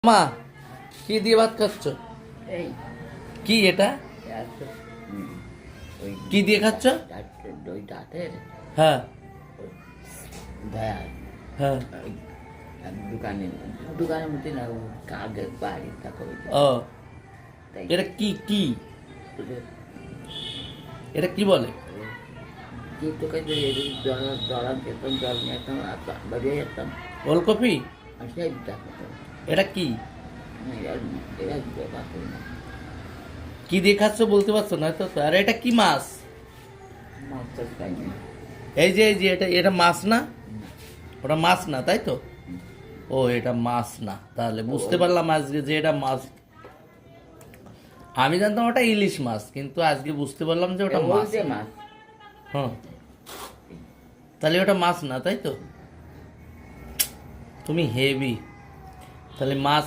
মা কি দিয়ে ভাত খাচ্ছ? এই কি এটা? একটা, ওই কি দিয়ে খাচ্ছ? ওই দাঁতের হ্যাঁ দেয় হ্যাঁ। দোকানে দোকানের মধ্যে না কাগজ বাড়ি থাকে ও তাই এটা কি কি এটা কি বলে? কি তোকে জল জল যেতাম, জল নিয়ে যেতাম, বেরিয়ে যেতাম ওলকপি? আর সেই দেখো এটা কি এরা ব্যবহার করি না। কি দিয়ে খাচ্ছ বলতে পারছো না তো? আর এটা কি মাছ? মাছ টাছ খাইনি। এই যে এটা এটা মাছ না? ওটা মাছ না তাই তো? ও এটা মাছ না, তাহলে বুঝতে পারলাম আজকে যে এটা মাছ। আমি জানতাম ওটা ইলিশ মাছ, কিন্তু আজকে বুঝতে পারলাম যে ওটা মাছ। মাছ হ্যাঁ, তাহলে ওটা মাছ না তাই তো? তুমি হেভি তাহলে মাছ।